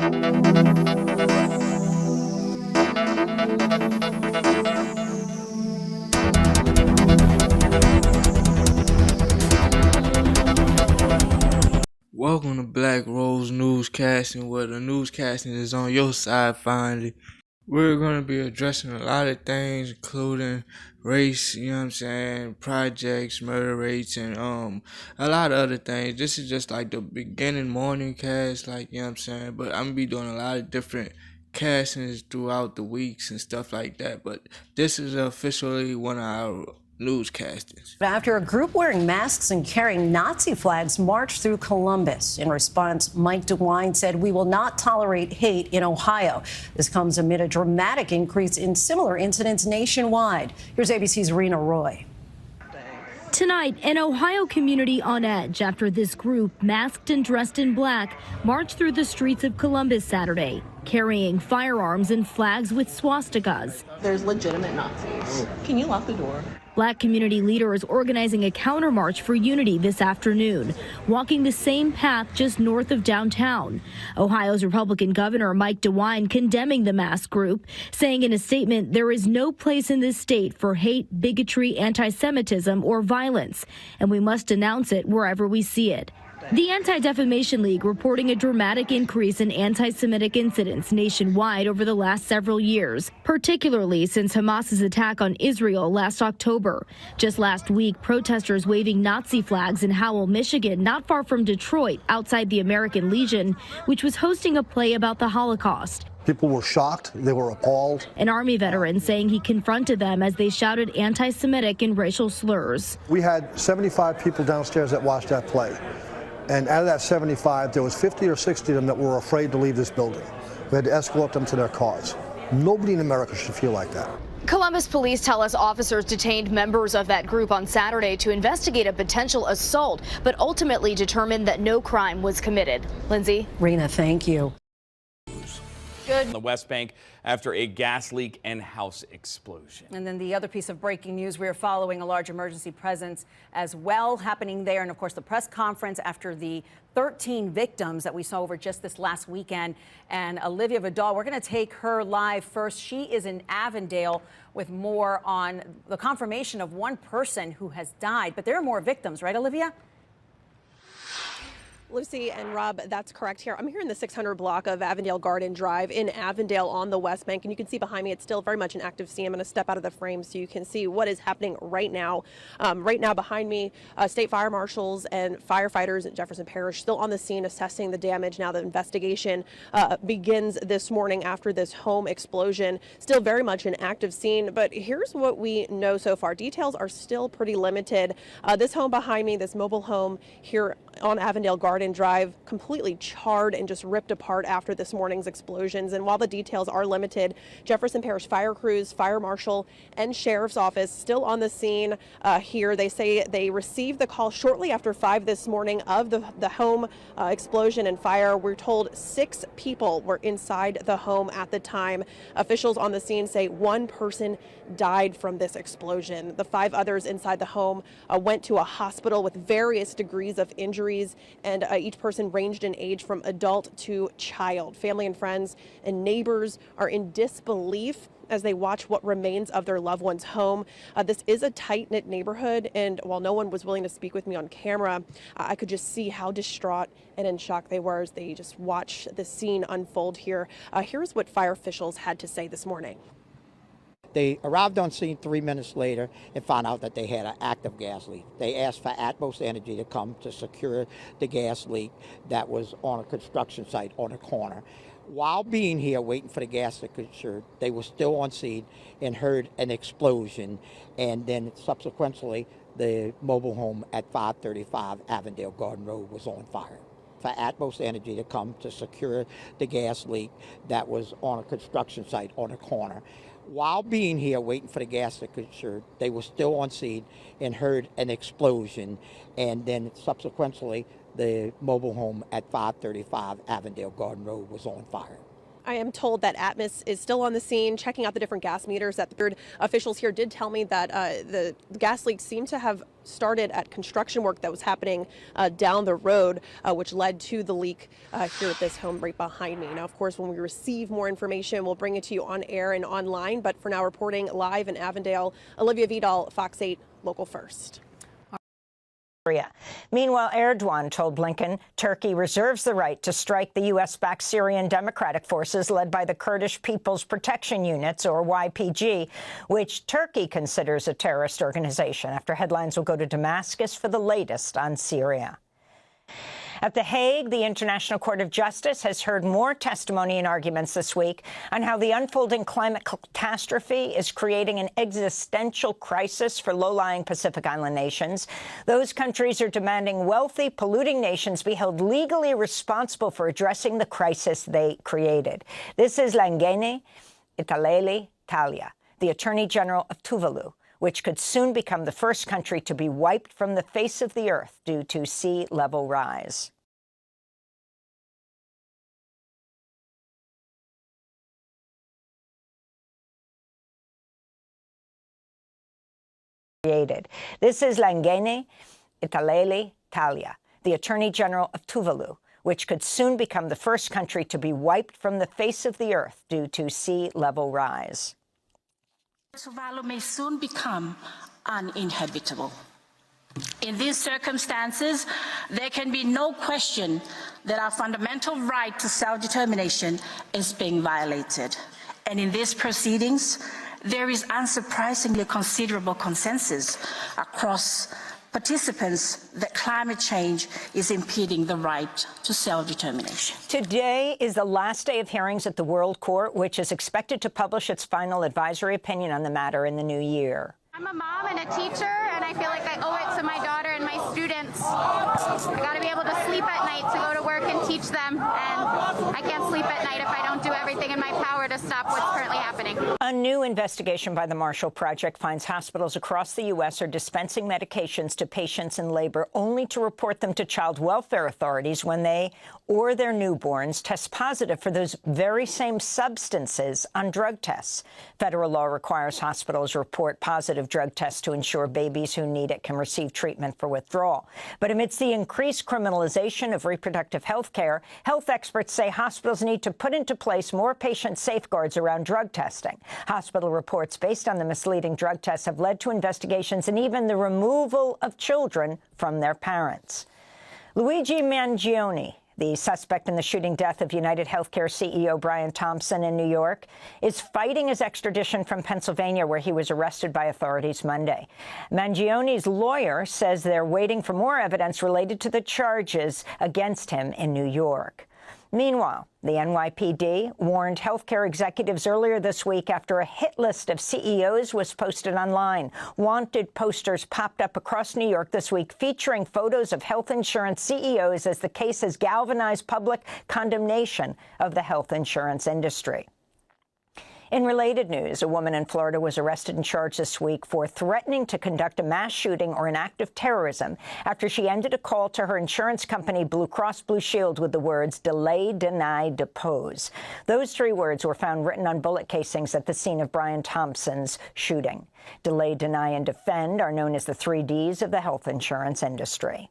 Welcome to Black Rose Newscasting, where the newscasting is on your side finally. We're going to be addressing a lot of things, including race, projects, murder rates, and a lot of other things. This is just like the beginning morning cast, but I'm going to be doing a lot of different castings throughout the weeks and stuff like that. But this is officially one of our newscastings. After a group wearing masks and carrying Nazi flags marched through Columbus. In response, Mike DeWine said, "We will not tolerate hate in Ohio." This comes amid a dramatic increase in similar incidents nationwide. Here's ABC's Rena Roy. Tonight, an Ohio community on edge after this group, masked and dressed in black, marched through the streets of Columbus Saturday, carrying firearms and flags with swastikas. There's legitimate Nazis. Can you lock the door? Black community leaders organizing a countermarch for unity this afternoon, walking the same path just north of downtown. Ohio's Republican Governor Mike DeWine condemning the masked group, saying in a statement there is no place in this state for hate, bigotry, anti-Semitism, or violence, and we must denounce it wherever we see it. The Anti-Defamation League reporting a dramatic increase in anti-Semitic incidents nationwide over the last several years, particularly since Hamas's attack on Israel last October. Just last week, protesters waving Nazi flags in Howell, Michigan, not far from Detroit, outside the American Legion, which was hosting a play about the Holocaust. People were shocked. They were appalled. An Army veteran saying he confronted them as they shouted anti-Semitic and racial slurs. We had 75 people downstairs that watched that play. And out of that 75, there was 50 or 60 of them that were afraid to leave this building. We had to escort them to their cars. Nobody in America should feel like that. Columbus police tell us officers detained members of that group on Saturday to investigate a potential assault, but ultimately determined that no crime was committed. Lindsay? Rena, thank you. Good. On the West Bank after a gas leak and house explosion. And then the other piece of breaking news, we are following a large emergency presence as well happening there. And of course, the press conference after the 13 victims that we saw over just this last weekend. And Olivia Vidal, we're going to take her live first. She is in Avondale with more on the confirmation of one person who has died. But there are more victims, right, Olivia? Lucy and Rob, that's correct here. I'm here in the 600 block of Avondale Garden Drive in Avondale on the West Bank. And you can see behind me, it's still very much an active scene. I'm going to step out of the frame so you can see what is happening right now. Right now behind me, state fire marshals and firefighters in Jefferson Parish still on the scene assessing the damage. Now the investigation begins this morning after this home explosion. Still very much an active scene. But here's what we know so far. Details are still pretty limited. This home behind me, this mobile home here on Avondale Garden Drive, completely charred and just ripped apart after this morning's explosions. And while the details are limited, Jefferson Parish fire crews, fire marshal, and sheriff's office still on the scene here. They say they received the call shortly after 5 this morning of the home explosion and fire. We're told 6 people were inside the home at the time. Officials on the scene say 1 person died from this explosion. The 5 others inside the home went to a hospital with various degrees of injuries, and each person ranged in age from adult to child. Family and friends and neighbors are in disbelief as they watch what remains of their loved one's home. This is a tight-knit neighborhood, and while no one was willing to speak with me on camera, I could just see how distraught and in shock they were as they just watched the scene unfold here. Here's what fire officials had to say this morning. They arrived on scene 3 minutes later and found out that they had an active gas leak. They asked for utmost energy to come to secure the gas leak that was on a construction site on a corner. While being here waiting for the gas to secure, they were still on scene and heard an explosion, and then subsequently the mobile home at 535 Avondale Garden Road was on fire. For utmost energy to come to secure the gas leak that was on a construction site on a corner. While being here waiting for the gas to secure, they were still on scene and heard an explosion, and then subsequently the mobile home at 535 Avondale Garden Road was on fire. I am told that Atmos is still on the scene, checking out the different gas meters. That the officials here did tell me that the gas leaks seem to have started at construction work that was happening down the road, which led to the leak here at this home right behind me. Now, of course, when we receive more information, we'll bring it to you on air and online. But for now, reporting live in Avondale, Olivia Vidal, Fox 8, Local First. Meanwhile, Erdogan told Blinken Turkey reserves the right to strike the U.S.-backed Syrian Democratic Forces led by the Kurdish People's Protection Units, or YPG, which Turkey considers a terrorist organization, after headlines will go to Damascus for the latest on Syria. At The Hague, the International Court of Justice has heard more testimony and arguments this week on how the unfolding climate catastrophe is creating an existential crisis for low-lying Pacific Island nations. Those countries are demanding wealthy, polluting nations be held legally responsible for addressing the crisis they created. This is Langeni Italeli Talia, the Attorney General of Tuvalu, which could soon become the first country to be wiped from the face of the earth due to sea level rise. This is Langeni Italeli Talia, the Attorney General of Tuvalu, which could soon become the first country to be wiped from the face of the earth due to sea level rise. Tuvalu may soon become uninhabitable. In these circumstances, there can be no question that our fundamental right to self-determination is being violated. And in these proceedings, there is unsurprisingly considerable consensus across participants that climate change is impeding the right to self-determination. Today is the last day of hearings at the World Court, which is expected to publish its final advisory opinion on the matter in the new year. I'm a mom and a teacher, and I feel like I owe it to my daughter and my students. I got to be able to sleep at night to go to work and teach them, and I can't sleep at night if I don't do everything in my power to stop what's currently happening. A new investigation by the Marshall Project finds hospitals across the U.S. are dispensing medications to patients in labor only to report them to child welfare authorities when they or their newborns test positive for those very same substances on drug tests. Federal law requires hospitals report positive drug tests to ensure babies who need it can receive treatment for withdrawal. But amidst the increased criminalization of reproductive health care, health experts say hospitals need to put into place more patient safeguards around drug testing. Hospital reports based on the misleading drug tests have led to investigations and even the removal of children from their parents. Luigi Mangione, the suspect in the shooting death of United Healthcare CEO Brian Thompson in New York, is fighting his extradition from Pennsylvania, where he was arrested by authorities Monday. Mangione's lawyer says they're waiting for more evidence related to the charges against him in New York. Meanwhile, the NYPD warned healthcare executives earlier this week after a hit list of CEOs was posted online. Wanted posters popped up across New York this week featuring photos of health insurance CEOs as the case has galvanized public condemnation of the health insurance industry. In related news, a woman in Florida was arrested and charged this week for threatening to conduct a mass shooting or an act of terrorism after she ended a call to her insurance company, Blue Cross Blue Shield, with the words delay, deny, depose. Those three words were found written on bullet casings at the scene of Brian Thompson's shooting. Delay, deny, and defend are known as the 3 Ds of the health insurance industry.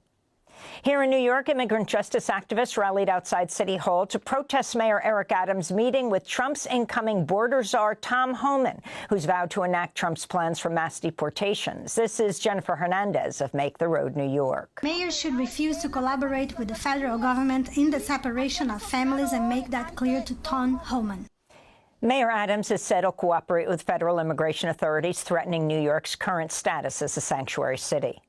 Here in New York, immigrant justice activists rallied outside City Hall to protest Mayor Eric Adams' meeting with Trump's incoming border czar, Tom Homan, who's vowed to enact Trump's plans for mass deportations. This is Jennifer Hernandez of Make the Road New York. Mayors should refuse to collaborate with the federal government in the separation of families and make that clear to Tom Homan. Mayor Adams has said he'll cooperate with federal immigration authorities threatening New York's current status as a sanctuary city.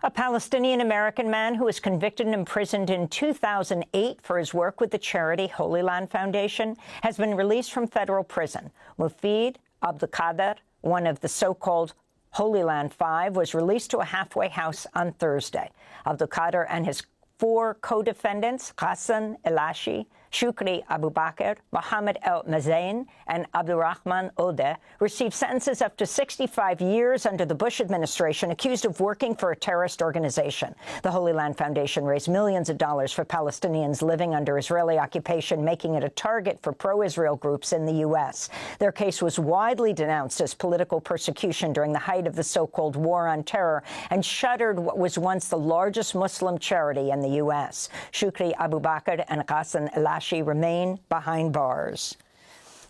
A Palestinian-American man who was convicted and imprisoned in 2008 for his work with the charity Holy Land Foundation has been released from federal prison. Mufid Abdelkader, one of the so-called Holy Land Five, was released to a halfway house on Thursday. Abdelkader and his 4 co-defendants, Hassan Elashi, Shukri Abubakar, Mohammed El Mazain, and Abdurrahman Odeh received sentences up to 65 years under the Bush administration, accused of working for a terrorist organization. The Holy Land Foundation raised millions of dollars for Palestinians living under Israeli occupation, making it a target for pro-Israel groups in the U.S. Their case was widely denounced as political persecution during the height of the so-called War on Terror and shuttered what was once the largest Muslim charity in the U.S. Shukri Abubakar and Ghassan Elashi remain behind bars.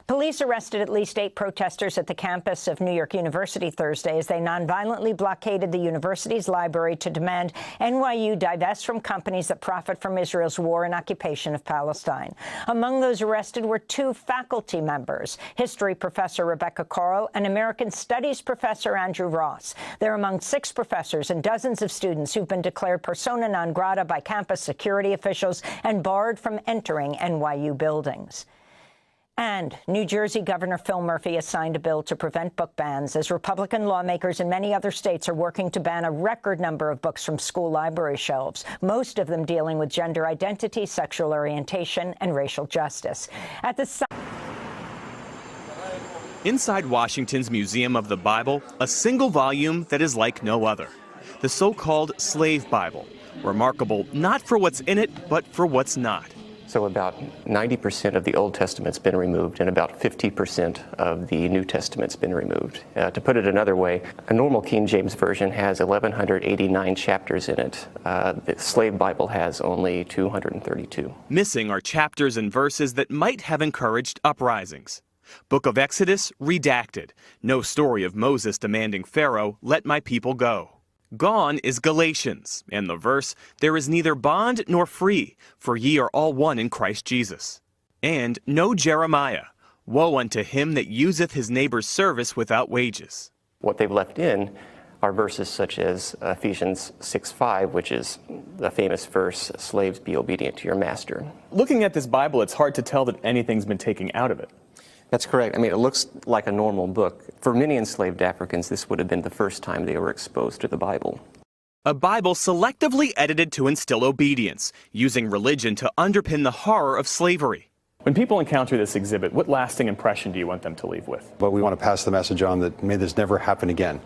Police arrested at least 8 protesters at the campus of New York University Thursday as they nonviolently blockaded the university's library to demand NYU divest from companies that profit from Israel's war and occupation of Palestine. Among those arrested were 2 faculty members, history professor Rebecca Carl and American Studies professor Andrew Ross. They're among 6 professors and dozens of students who've been declared persona non grata by campus security officials and barred from entering NYU buildings. And New Jersey Governor Phil Murphy has signed a bill to prevent book bans as Republican lawmakers in many other states are working to ban a record number of books from school library shelves, most of them dealing with gender identity, sexual orientation, and racial justice. At the Inside Washington's Museum of the Bible, a single volume that is like no other, the so-called Slave Bible, remarkable not for what's in it, but for what's not. So about 90% of the Old Testament's been removed and about 50% of the New Testament's been removed. To put it another way, a normal King James Version has 1,189 chapters in it. The Slave Bible has only 232. Missing are chapters and verses that might have encouraged uprisings. Book of Exodus, redacted. No story of Moses demanding Pharaoh, "Let my people go." Gone is Galatians, and the verse, "There is neither bond nor free, for ye are all one in Christ Jesus." And no Jeremiah, "Woe unto him that useth his neighbor's service without wages." What they've left in are verses such as Ephesians 6:5, which is the famous verse, "Slaves, be obedient to your master." Looking at this Bible, it's hard to tell that anything's been taken out of it. That's correct. I mean, it looks like a normal book. For many enslaved Africans, this would have been the first time they were exposed to the Bible. A Bible selectively edited to instill obedience, using religion to underpin the horror of slavery. When people encounter this exhibit, what lasting impression do you want them to leave with? But we want to pass the message on that may this never happen again.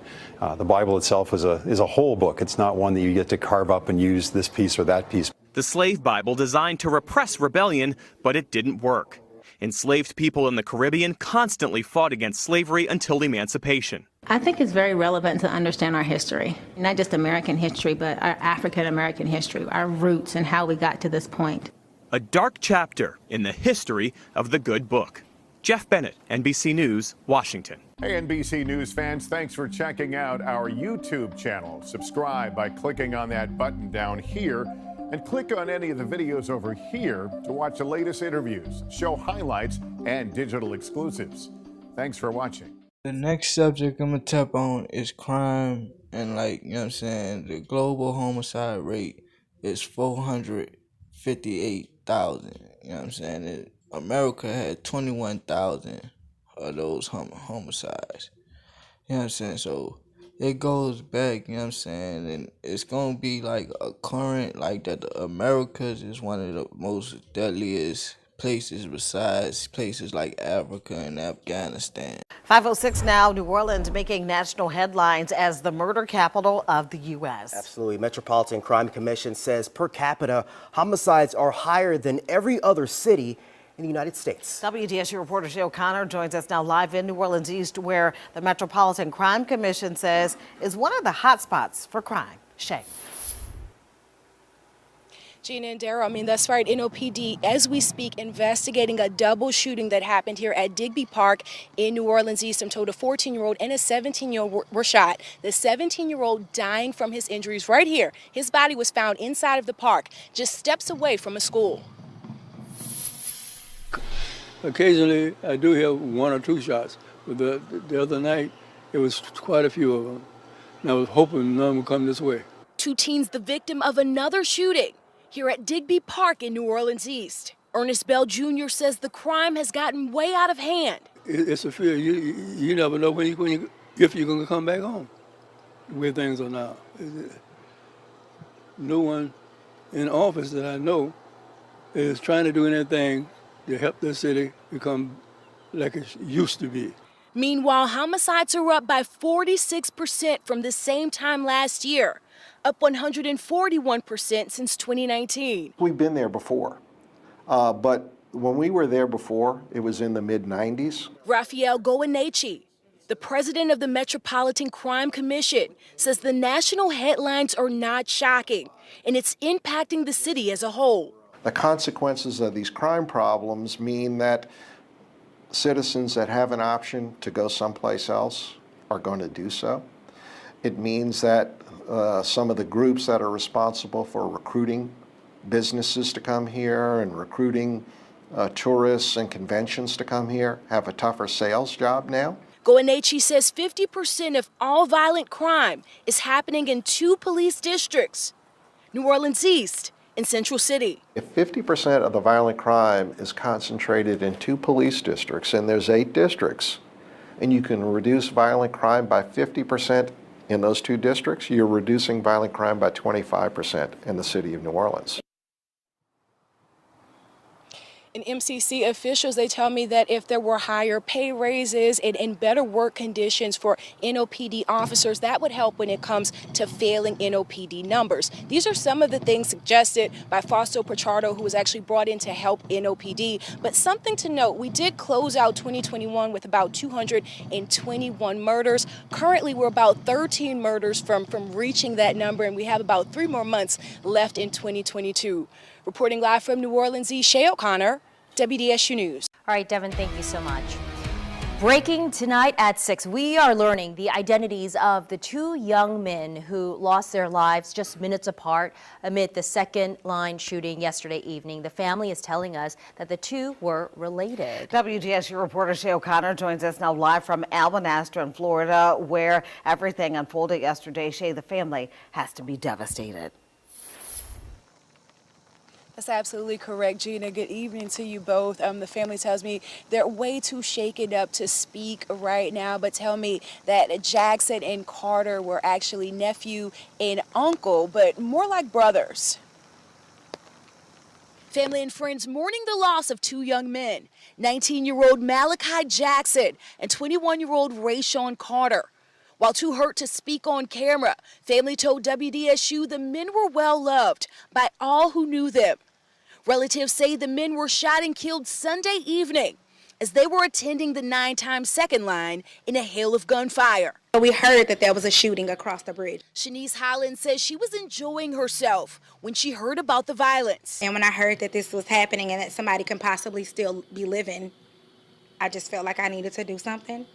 The Bible itself is a whole book. It's not one that you get to carve up and use this piece or that piece. The Slave Bible designed to repress rebellion, but it didn't work. Enslaved people in the Caribbean constantly fought against slavery until emancipation. I think it's very relevant to understand our history, not just American history, but our African American history, our roots and how we got to this point. A dark chapter in the history of the good book. Jeff Bennett, NBC News, Washington. Hey, NBC News fans, thanks for checking out our YouTube channel. Subscribe by clicking on that button down here, and click on any of the videos over here to watch the latest interviews, show highlights, and digital exclusives. Thanks for watching. The next subject I'm going to tap on is crime and, like, you know what I'm saying, the global homicide rate is 458,000. You know what I'm saying? America had 21,000 of those homicides. You know what I'm saying? So it goes back, you know what I'm saying, and it's going to be like a current, like that the Americas is one of the most deadliest places besides places like Africa and Afghanistan. 5:06 now, New Orleans making national headlines as the murder capital of the U.S. Absolutely. Metropolitan Crime Commission says per capita homicides are higher than every other city in the United States. WDSU reporter Shay O'Connor joins us now live in New Orleans East, where the Metropolitan Crime Commission says is one of the hot spots for crime. Shay. Gina and Darrell, I mean, that's right. NOPD, as we speak, investigating a double shooting that happened here at Digby Park in New Orleans East. I'm told a 14-year-old and a 17-year-old were shot. The 17-year-old dying from his injuries right here. His body was found inside of the park, just steps away from a school. Occasionally, I do hear 1 or 2 shots, but the other night, it was quite a few of them. And I was hoping none would come this way. 2 teens the victim of another shooting here at Digby Park in New Orleans East. Ernest Bell Jr. says the crime has gotten way out of hand. It's a fear. You never know if you're going to come back home, the way things are now. No one in office that I know is trying to do anything to help the city become like it used to be. Meanwhile, homicides are up by 46% from the same time last year, up 141% since 2019. We've been there before, but when we were there before, it was in the mid-90s. Rafael Goeneche, the president of the Metropolitan Crime Commission, says the national headlines are not shocking, and it's impacting the city as a whole. The consequences of these crime problems mean that citizens that have an option to go someplace else are going to do so. It means that some of the groups that are responsible for recruiting businesses to come here and recruiting tourists and conventions to come here have a tougher sales job now. Goeneche says 50% of all violent crime is happening in 2 police districts, New Orleans East and Central City. If 50% of the violent crime is concentrated in 2 police districts, and there's 8 districts, and you can reduce violent crime by 50% in those 2 districts, you're reducing violent crime by 25% in the city of New Orleans. And MCC officials, they tell me that if there were higher pay raises and better work conditions for NOPD officers, that would help when it comes to failing NOPD numbers. These are some of the things suggested by Fausto Pichardo, who was actually brought in to help NOPD. But something to note, we did close out 2021 with about 221 murders. Currently, we're about 13 murders from reaching that number, and we have about 3 more months left in 2022. Reporting live from New Orleans East, Shay O'Connor, WDSU News. All right, Devin, thank you so much. Breaking tonight at 6, we are learning the identities of the 2 young men who lost their lives just minutes apart amid the second-line shooting yesterday evening. The family is telling us that the 2 were related. WDSU reporter Shay O'Connor joins us now live from Albanastra in Florida, where everything unfolded yesterday. Shay, the family has to be devastated. That's absolutely correct, Gina. Good evening to you both. The family tells me they're way too shaken up to speak right now, but tell me that Jackson and Carter were actually nephew and uncle, but more like brothers. Family and friends mourning the loss of 2 young men, 19-year-old Malachi Jackson and 21-year-old Rayshawn Carter. While too hurt to speak on camera, family told WDSU the men were well loved by all who knew them. Relatives say the men were shot and killed Sunday evening as they were attending the 9-time second line in a hail of gunfire. We heard that there was a shooting across the bridge. Shanice Holland says she was enjoying herself when she heard about the violence. And when I heard that this was happening and that somebody can possibly still be living, I just felt like I needed to do something.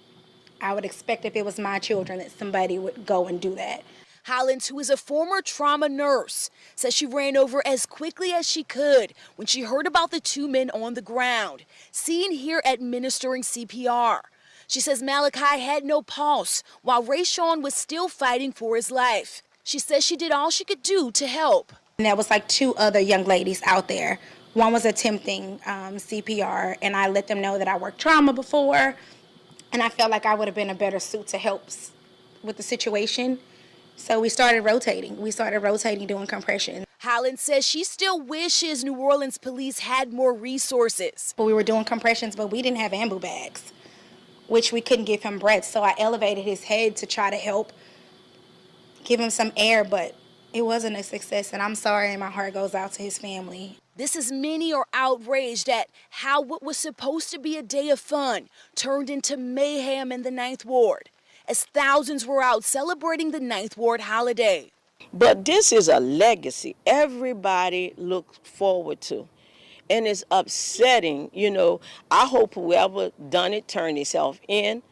I would expect if it was my children that somebody would go and do that. Hollins, who is a former trauma nurse, says she ran over as quickly as she could when she heard about the 2 men on the ground, seen here administering CPR. She says Malachi had no pulse while Rayshawn was still fighting for his life. She says she did all she could do to help. And there was like 2 other young ladies out there. One was attempting CPR, and I let them know that I worked trauma before, and I felt like I would have been a better suit to help with the situation. So we started rotating. Doing compression. Holland says she still wishes New Orleans police had more resources. But we were doing compressions, but we didn't have ambu bags, which we couldn't give him breath. So I elevated his head to try to help give him some air, but it wasn't a success. And I'm sorry, and my heart goes out to his family. This is many are outraged at how what was supposed to be a day of fun turned into mayhem in the 9th Ward, as thousands were out celebrating the 9th Ward holiday. But this is a legacy everybody looks forward to. And it's upsetting, you know. I hope whoever done it turned himself in.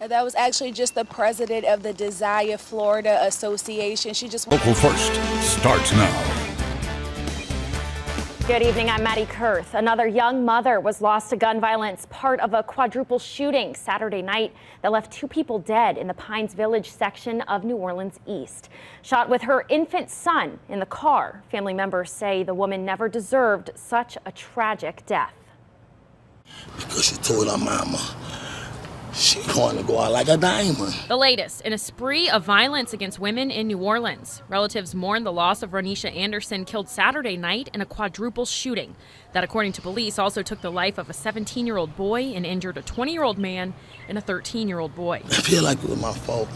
And that was actually just the president of the Desire Florida Association. She just... Local First starts now. Good evening, I'm Maddie Kurth. Another young mother was lost to gun violence, part of a quadruple shooting Saturday night that left 2 people dead in the Pines Village section of New Orleans East. Shot with her infant son in the car. Family members say the woman never deserved such a tragic death. Because she told her mama She going to go out like a diamond. The latest in a spree of violence against women in New Orleans. Relatives mourn the loss of Ronisha Anderson, killed Saturday night in a quadruple shooting that, according to police, also took the life of a 17-year-old boy and injured a 20-year-old man and a 13-year-old boy. I feel like it was my fault.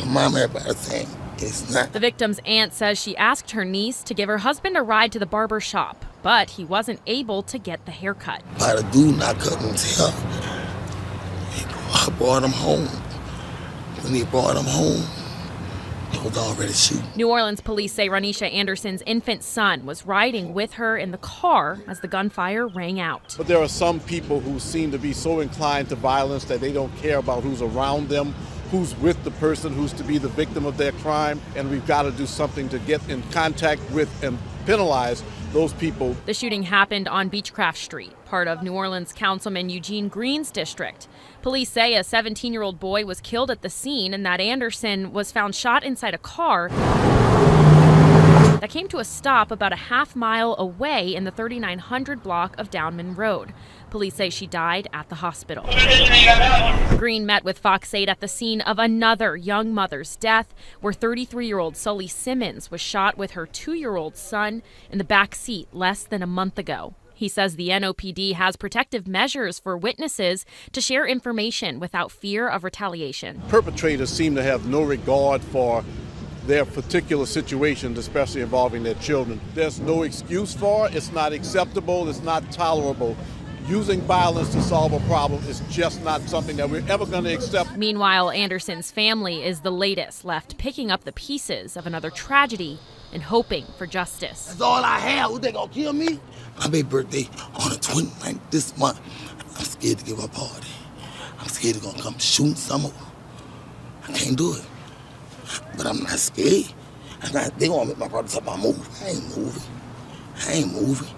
Mom, everybody saying it's not. The victim's aunt says she asked her niece to give her husband a ride to the barber shop, but he wasn't able to get the haircut. By the dude not cutting his hair, I brought him home. When he brought him home, he was already shooting. New Orleans police say Ronisha Anderson's infant son was riding with her in the car as the gunfire rang out. But there are some people who seem to be so inclined to violence that they don't care about who's around them, who's with the person who's to be the victim of their crime, and we've got to do something to get in contact with and penalize those people. The shooting happened on Beechcraft Street, part of New Orleans Councilman Eugene Green's district. Police say a 17-year-old boy was killed at the scene and that Anderson was found shot inside a car that came to a stop about a half-mile away in the 3900 block of Downman Road. Police say she died at the hospital. Green met with Fox 8 at the scene of another young mother's death, where 33-year-old Sully Simmons was shot with her 2-year-old son in the back seat less than a month ago. He says the NOPD has protective measures for witnesses to share information without fear of retaliation. Perpetrators seem to have no regard for their particular situations, especially involving their children. There's no excuse for it. It's not acceptable. It's not tolerable. Using violence to solve a problem is just not something that we're ever going to accept. Meanwhile, Anderson's family is the latest left picking up the pieces of another tragedy and hoping for justice. That's all I have. Who they gonna kill me? My baby birthday on the 29th this month. I'm scared to give a party. I'm scared they're gonna come shooting some more. I can't do it. But I'm not scared. They gonna make my brother tell me move. I ain't moving.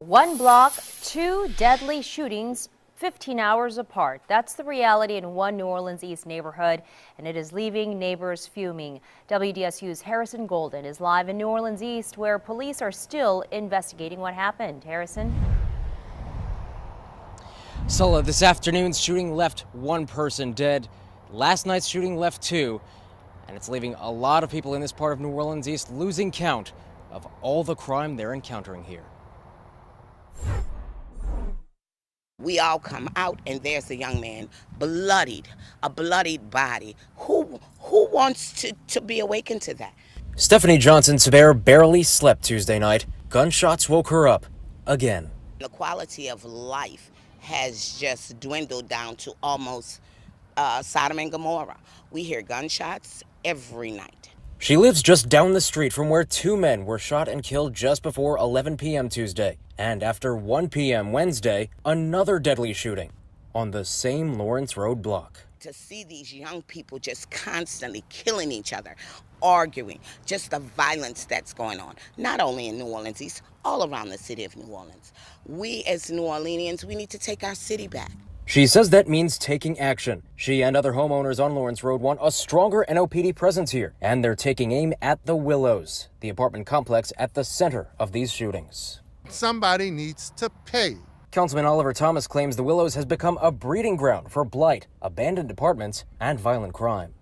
One block, 2 deadly shootings, 15 hours apart. That's the reality in one New Orleans East neighborhood, and it is leaving neighbors fuming. WDSU's Harrison Golden is live in New Orleans East, where police are still investigating what happened. Harrison? Sulla, this afternoon's shooting left 1 person dead. Last night's shooting left 2, and it's leaving a lot of people in this part of New Orleans East losing count of all the crime they're encountering here. We all come out and there's a young man bloodied, a bloodied body. Who wants to be awakened to that? Stephanie Johnson-Sever barely slept Tuesday night. Gunshots woke her up again. The quality of life has just dwindled down to almost Sodom and Gomorrah. We hear gunshots every night. She lives just down the street from where 2 men were shot and killed just before 11 p.m. Tuesday. And after 1 p.m. Wednesday, another deadly shooting on the same Lawrence Road block. To see these young people just constantly killing each other, arguing, just the violence that's going on, not only in New Orleans East, all around the city of New Orleans. We as New Orleanians, we need to take our city back. She says that means taking action. She and other homeowners on Lawrence Road want a stronger NOPD presence here, and they're taking aim at the Willows, the apartment complex at the center of these shootings. Somebody needs to pay. Councilman Oliver Thomas claims the Willows has become a breeding ground for blight, abandoned apartments, and violent crime.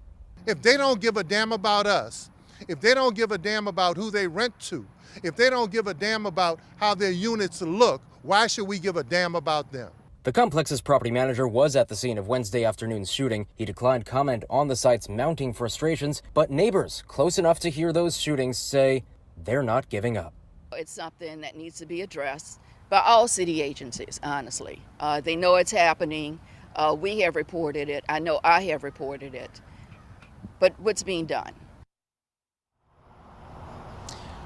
If they don't give a damn about us, if they don't give a damn about who they rent to, if they don't give a damn about how their units look, why should we give a damn about them? The complex's property manager was at the scene of Wednesday afternoon's shooting. He declined comment on the site's mounting frustrations, but neighbors close enough to hear those shootings say they're not giving up. It's something that needs to be addressed by all city agencies, honestly. They know it's happening. We have reported it. I know I have reported it. But what's being done?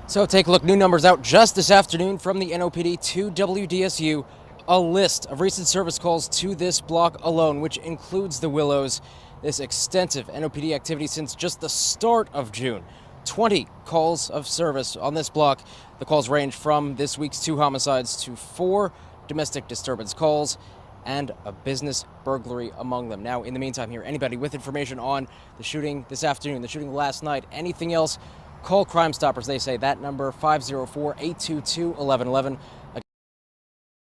So take a look. New numbers out just this afternoon from the NOPD to WDSU. A list of recent service calls to this block alone, which includes the Willows. This extensive NOPD activity since just the start of June. 20 calls of service on this block. The calls range from this week's 2 homicides to 4 domestic disturbance calls and a business burglary among them. Now, in the meantime here, anybody with information on the shooting this afternoon, the shooting last night, anything else, call Crime Stoppers. They say that number, 504-822-1111.